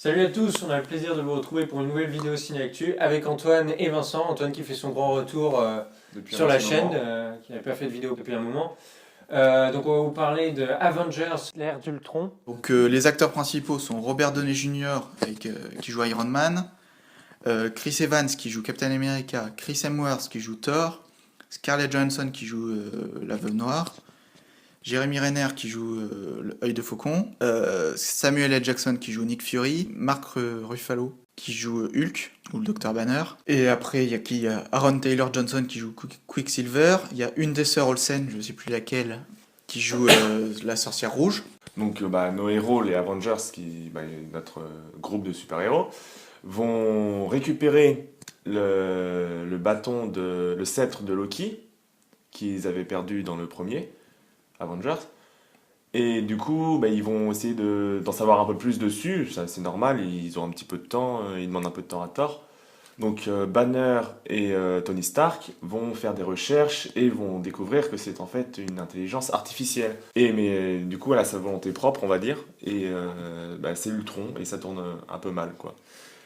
Salut à tous, on a le plaisir de vous retrouver pour une nouvelle vidéo Ciné-Actu avec Antoine et Vincent. Antoine qui fait son grand retour sur la chaîne, qui n'avait pas fait de vidéo depuis un moment. Donc on va vous parler de Avengers, l'ère d'Ultron. Donc les acteurs principaux sont Robert Downey Jr. Qui joue Iron Man, Chris Evans qui joue Captain America, Chris Hemsworth qui joue Thor, Scarlett Johansson qui joue la Veuve Noire, Jeremy Renner qui joue l'Œil de Faucon, Samuel L. Jackson qui joue Nick Fury, Mark Ruffalo qui joue Hulk ou le Dr Banner. Et après il y a Aaron Taylor Johnson qui joue Quicksilver, il y a une des sœurs Olsen, je ne sais plus laquelle, qui joue la sorcière rouge. Donc nos héros, les Avengers, notre groupe de super-héros, vont récupérer le bâton, le sceptre de Loki, qu'ils avaient perdu dans le premier Avengers. Et du coup, ils vont essayer d'en savoir un peu plus dessus, ça, c'est normal, ils ont un petit peu de temps, ils demandent un peu de temps à Thor. Donc Banner et Tony Stark vont faire des recherches et vont découvrir que c'est en fait une intelligence artificielle. Mais du coup, elle a sa volonté propre, on va dire, et c'est Ultron, et ça tourne un peu mal, quoi.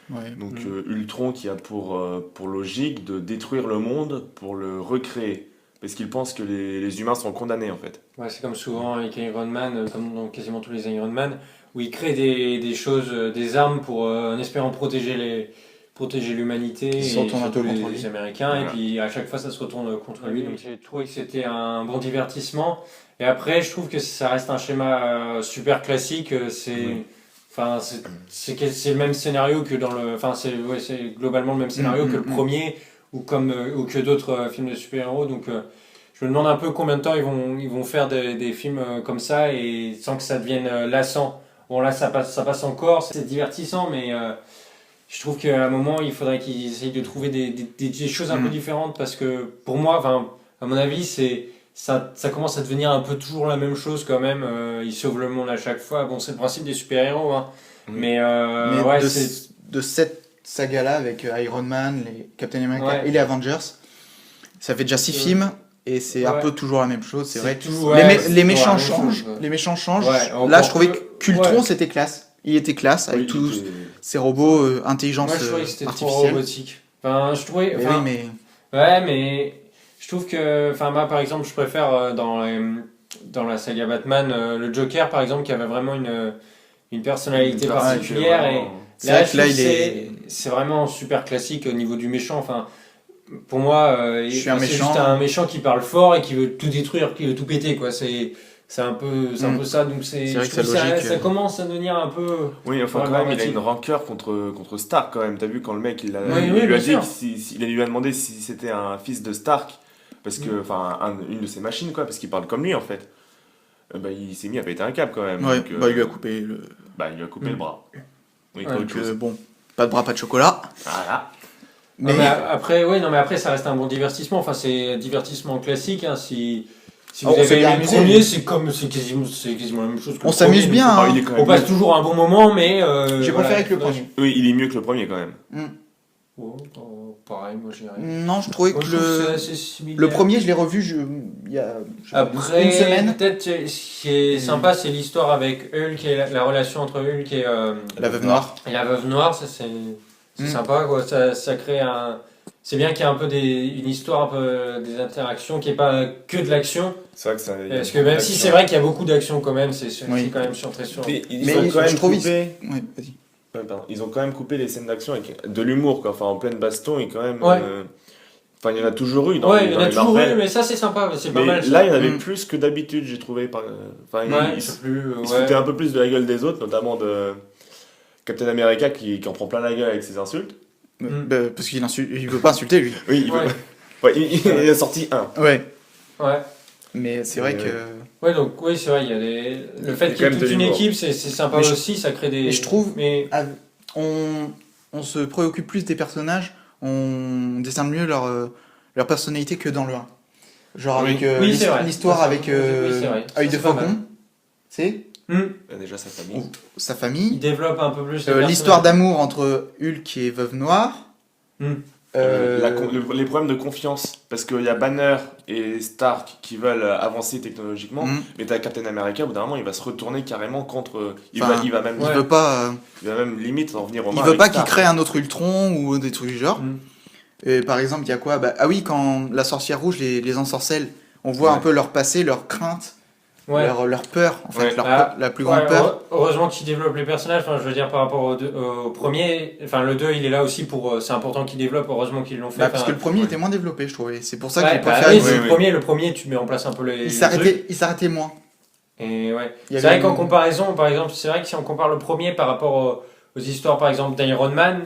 Ouais. Donc Ultron qui a pour logique de détruire le monde pour le recréer, parce qu'il pense que les humains sont condamnés, en fait. Ouais, c'est comme souvent avec Iron Man, comme dans quasiment tous les Iron Man, où il crée des choses, des armes pour, en espérant protéger l'humanité et retourne un peu surtout contre les lui. Américains, Voilà. et puis à chaque fois ça se retourne contre lui. Donc j'ai trouvé que c'était un bon divertissement. Et après, je trouve que ça reste un schéma super classique. Enfin, c'est le même scénario que dans le. Enfin, c'est globalement le même scénario que le premier ou que d'autres films de super-héros. Donc je me demande un peu combien de temps ils vont faire des films comme ça et sans que ça devienne lassant. Bon, là ça passe encore, c'est divertissant, mais je trouve qu'à un moment il faudrait qu'ils essayent de trouver des choses un peu différentes, parce que pour moi, enfin, à mon avis, ça commence à devenir un peu toujours la même chose quand même. Ils sauvent le monde à chaque fois. Bon, c'est le principe des super-héros, hein. Mais ouais, de cette saga-là avec Iron Man, les Captain America et les Avengers, ça fait déjà 6 films. Et c'est un peu toujours la même chose, c'est vrai. Les méchants changent. Les méchants changent. Ouais, là, je trouvais qu'Ultron, c'était classe. Il était classe avec Oui, tous ces robots intelligence moi, je trouvais que c'était trop artificielle. robotique. Enfin, je trouvais. Mais Enfin, oui, mais ouais, mais je trouve que. Enfin, moi, par exemple, je préfère dans la saga Batman, le Joker, par exemple, qui avait vraiment une personnalité particulière. Et c'est vrai que là, c'est vraiment super classique au niveau du méchant. Enfin, pour moi, je suis c'est un méchant. juste un méchant qui parle fort et qui veut tout détruire, qui veut tout péter, quoi. C'est un peu ça. Donc C'est vrai que je trouve ça commence à devenir un peu. Oui, enfin quand même, il a une rancœur contre Stark quand même. T'as vu quand le mec, il lui a demandé si c'était un fils de Stark, parce que, une de ses machines, quoi, parce qu'il parle comme lui en fait. Il s'est mis à péter un câble quand même. Ouais, donc, il lui a coupé le. Il lui a coupé le bras. Oui, Donc, bon, pas de bras, pas de chocolat. Voilà. Mais après, ça reste un bon divertissement. Enfin, c'est un divertissement classique, hein. Si vous avez aimé le premier, c'est quasiment la même chose que on le s'amuse premier. bien. Donc, on passe toujours un bon moment, mais. J'ai préféré que le premier. Oui, il est mieux que le premier quand même. Pareil, moi je dirais. Non, je trouvais que c'est assez similaire. le premier, je l'ai revu il y a Après, une semaine. peut-être ce qui est sympa, c'est l'histoire avec Hulk et la relation entre Hulk et La Veuve Noire. Et la Veuve Noire. Ça, c'est sympa, quoi. Ça crée un. C'est bien qu'il y ait un peu une histoire, un peu des interactions, qui n'est pas que de l'action. C'est vrai que ça. Parce que même si c'est vrai qu'il y a beaucoup d'action quand même, c'est quand même très sûr. Mais je trouve vas-y. Ils ont quand même coupé les scènes d'action avec de l'humour, quoi. Enfin, en pleine baston, et quand même. Ouais. Il y en a toujours eu dans il y en a toujours Marvel. eu, mais ça c'est sympa, c'est pas Mais mal. là, il y en avait plus que d'habitude, j'ai trouvé. Ils se foutaient un peu plus de la gueule des autres, notamment de Captain America qui en prend plein la gueule avec ses insultes. Parce qu'il veut pas insulter, lui. Oui, il a sorti un. Ouais. Ouais. Mais c'est vrai que. Ouais, donc oui, c'est vrai, il y a le fait qu'il y ait toute une équipe, c'est sympa aussi, ça crée des. Mais je trouve, on se préoccupe plus des personnages, on décerne mieux leur personnalité que dans le 1. Genre avec l'histoire avec Œil de Faucon, c'est déjà sa famille. Sa famille. Il développe un peu plus l'histoire d'amour entre Hulk et Veuve Noire. Les problèmes de confiance. Parce qu'il y a Banner et Stark qui veulent avancer technologiquement, mais t'as Captain America, au bout d'un moment, il va se retourner carrément contre. Il va même, il veut pas. il va même limite en venir au Il main veut avec pas qu'il Stark. crée un autre Ultron ou des trucs du genre. Et par exemple, il y a quoi? Ah oui, quand la sorcière rouge les ensorcelle, on voit un peu leur passé, leur crainte, leur peur, en fait, la plus grande peur. Heureusement qu'ils développent les personnages, enfin, je veux dire par rapport au premier, enfin le 2 il est là aussi pour, c'est important qu'ils développent, heureusement qu'ils l'ont fait. Parce que le premier était moins développé, je trouvais. C'est pour ça que j'ai préféré. Le premier, tu mets en place un peu les. Il s'arrêtait moins. Et ouais. C'est vrai qu'en comparaison, par exemple, c'est vrai que si on compare le premier par rapport aux histoires, par exemple, d'Iron Man,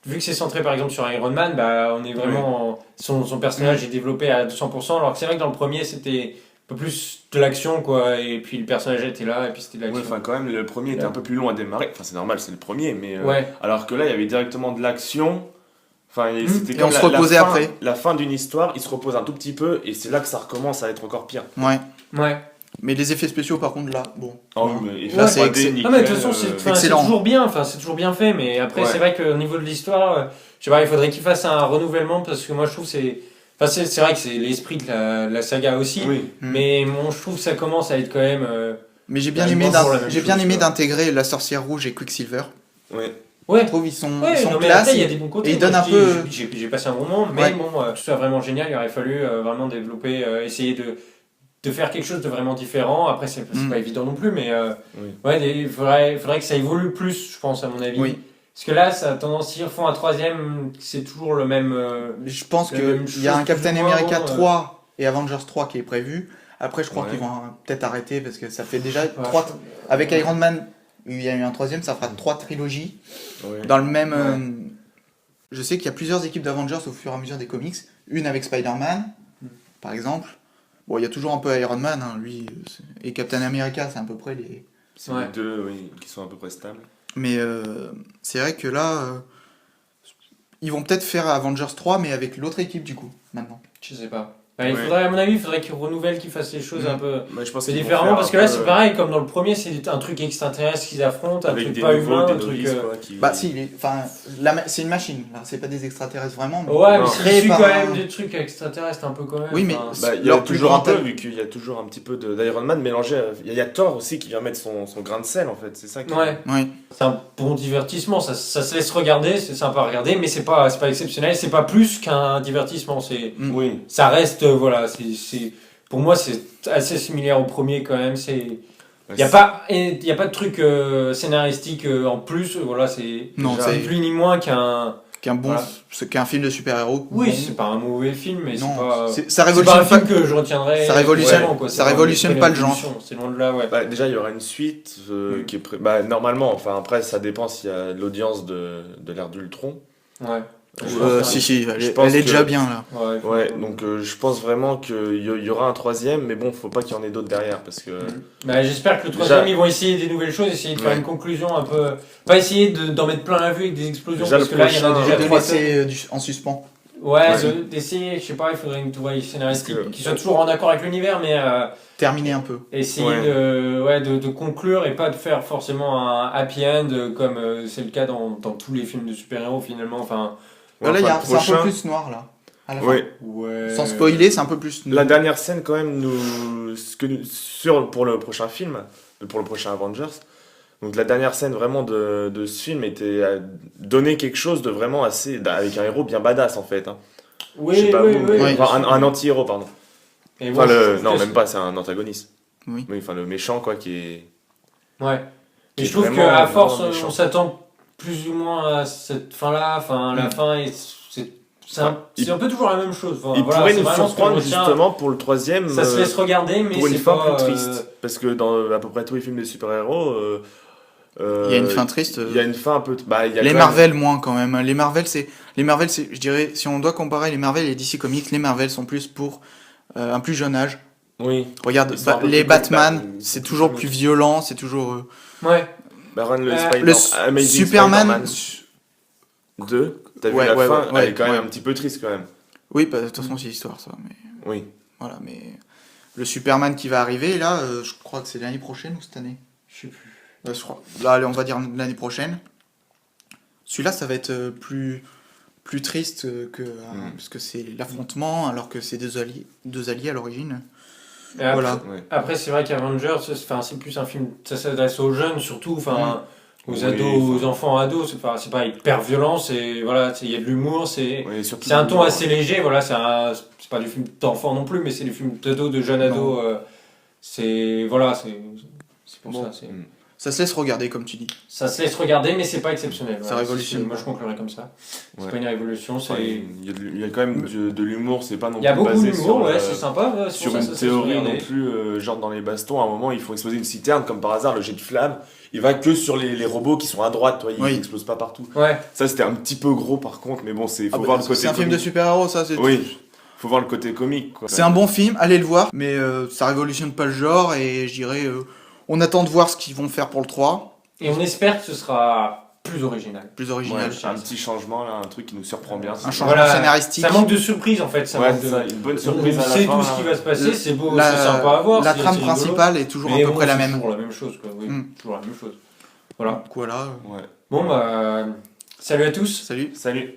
vu que c'est centré par exemple sur Iron Man, bah, on est vraiment. Son personnage est développé à 200%, alors que c'est vrai que dans le premier, c'était un peu plus de l'action, quoi, et puis le personnage était là, et puis c'était de l'action. Ouais, enfin, quand même, le premier était un peu plus long à démarrer. Enfin, c'est normal, c'est le premier, mais. Ouais. Alors que là, il y avait directement de l'action. Enfin, c'était et comme on se reposait après. La fin d'une histoire, il se repose un tout petit peu, et c'est là que ça recommence à être encore pire. Ouais. Ouais. Mais les effets spéciaux, par contre, là, bon. Oh, mais là, c'est non, mais de toute façon, c'est toujours bien, enfin, c'est toujours bien fait, mais après, c'est vrai qu'au niveau de l'histoire, je sais pas, il faudrait qu'il fasse un renouvellement, parce que moi, je trouve que c'est. Enfin, c'est vrai que c'est l'esprit de la saga aussi, mais bon, je trouve que ça commence à être quand même. Mais j'ai bien aimé d'intégrer la sorcière rouge et Quicksilver. Ouais. Je trouve ils sont classe. Il y a des bons côtés. Et ils donnent un peu. J'ai passé un bon moment, mais bon, tout ça vraiment génial. Il aurait fallu vraiment développer, essayer de faire quelque chose de vraiment différent. Après, c'est pas évident non plus, mais il faudrait que ça évolue plus, je pense, à mon avis. Oui. Parce que là, ça a tendance, s'ils refont un troisième, c'est toujours le même. Je pense qu'il y a un Captain America 3 et Avengers 3 qui est prévu. Après, je crois qu'ils vont peut-être arrêter parce que ça fait déjà 3. Avec Iron Man, il y a eu un troisième, ça fera 3 trilogies. Ouais. Dans le même. Je sais qu'il y a plusieurs équipes d'Avengers au fur et à mesure des comics. Une avec Spider-Man, par exemple. Bon, il y a toujours un peu Iron Man, hein, lui. Et Captain America, c'est à peu près les. C'est les deux qui sont à peu près stables. Mais c'est vrai que là, ils vont peut-être faire Avengers 3, mais avec l'autre équipe du coup, maintenant. Je sais pas. Il faudrait, à mon avis, il faudrait qu'ils renouvellent, qu'ils fassent les choses un peu différemment. Parce que là, c'est pareil, comme dans le premier, c'est un truc extraterrestre qu'ils affrontent, un truc pas humain, un truc. Bah, si, c'est une machine, là, c'est pas des extraterrestres vraiment. Mais mais c'est issu quand même des trucs extraterrestres un peu quand même. Oui, mais il y a toujours un peu, vu qu'il y a toujours un petit peu d'Iron Man mélangé. Il y a Thor aussi qui vient mettre son grain de sel en fait, c'est ça qui. Ouais. C'est un bon divertissement, ça se laisse regarder, c'est sympa à regarder, mais c'est pas exceptionnel, c'est pas plus qu'un divertissement. Ça reste. Voilà, pour moi c'est assez similaire au premier quand même. Il n'y a pas de truc scénaristique en plus. Voilà, c'est ni plus ni moins qu'un film de super-héros. Oui, c'est pas un mauvais film, mais ça révolutionne pas un film que je retiendrai. Ça révolutionne pas le genre. C'est loin de là, déjà, il y aura une suite qui est normalement. Enfin, après, ça dépend s'il y a l'audience de l'ère d'Ultron. Ouais. Si, elle est déjà bien là. Donc je pense vraiment qu'il y aura un troisième, mais bon, faut pas qu'il y en ait d'autres derrière parce que. J'espère que le troisième, ils vont essayer des nouvelles choses, essayer de faire une conclusion un peu. Pas essayer d'en mettre plein la vue avec des explosions, parce que là, il y en a déjà 3 en suspens. D'essayer, je sais pas, il faudrait une toile scénaristique qui soit toujours en accord avec l'univers, mais. Terminer un peu. Essayer de conclure et pas de faire forcément un happy end comme c'est le cas dans tous les films de super-héros finalement. Enfin. Là, c'est un peu plus noir, là. À la fin. Sans spoiler, c'est un peu plus noir. La dernière scène, quand même, pour le prochain film, pour le prochain Avengers, donc la dernière scène vraiment de ce film était à donner quelque chose de vraiment assez. Avec un héros bien badass, en fait. Hein. Un anti-héros, pardon. Non, même pas, c'est un antagoniste. Oui. Enfin, le méchant, quoi, qui est. Ouais. Et je trouve qu'à force, on s'attend plus ou moins à cette fin-là, la fin c'est un peu toujours la même chose. Il pourrait nous surprendre justement pour le troisième. Ça se laisse regarder, mais pour une fin plus triste. Parce que dans à peu près tous les films de super-héros, il y a une fin triste. Il y a une fin un peu. Les Marvel moins quand même. Les Marvel, je dirais, si on doit comparer les Marvel et les DC Comics, les Marvel sont plus pour un plus jeune âge. Oui. Regarde, les Batman, c'est toujours plus violent, c'est toujours. Le Superman 2, t'as vu la fin, elle est quand même un petit peu triste quand même. Oui, de toute façon c'est l'histoire ça. Mais... Oui. Voilà, mais le Superman qui va arriver là, je crois que c'est l'année prochaine ou cette année. Je sais plus. Je crois. Là, allez, on va dire l'année prochaine. Celui-là, ça va être plus plus triste parce que c'est l'affrontement alors que c'est deux alliés à l'origine. Et après, Voilà. après, c'est vrai qu'Avengers, c'est plus un film, ça s'adresse aux jeunes surtout, aux Oui, ados, aux enfants ados. C'est pas hyper violent, voilà, il y a de l'humour, Oui, surtout c'est un ton l'humour. assez léger, voilà, c'est pas du film d'enfants non plus, mais c'est du film d'ados, de jeunes ados. C'est pour Bon. ça. Ça se laisse regarder, comme tu dis. Ça se laisse regarder, mais c'est pas exceptionnel. Ça révolutionne Moi, pas. je conclurai comme ça. C'est Ouais. pas une révolution, c'est. Enfin, il y a quand même de l'humour, c'est pas non Il y a plus beaucoup basé d'humour, sur, ouais, c'est sympa. Ouais, sur ça, une ça se laisse théorie regarder. non plus, genre dans les bastons, à un moment il faut exploser une citerne, comme par hasard le jet de flamme, il va que sur les robots qui sont à droite, toi, ils explosent pas partout. Ouais. Ça c'était un petit peu gros par contre, mais bon, faut voir le côté c'est un film de comique. super-héros, ça. Oui, faut voir le côté comique, quoi. C'est un bon film, allez le voir, mais ça révolutionne pas le genre et je dirais, on attend de voir ce qu'ils vont faire pour le 3. Et on espère que ce sera plus original. Plus Ouais, original. un petit changement là, un truc qui nous surprend bien. Un changement scénaristique. Ça manque de surprise en fait. Ça Ouais, manque de... c'est ça, une bonne On surprise à la sait fin. tout ce qui va se passer, c'est beau, La- c'est sympa à voir. La c'est trame rigolo. principale est toujours à Mais peu bon, près la c'est même. toujours la même chose, quoi. Oui, toujours la même chose. Voilà. Donc voilà. Ouais. Bon, bah, salut à tous. Salut. Salut.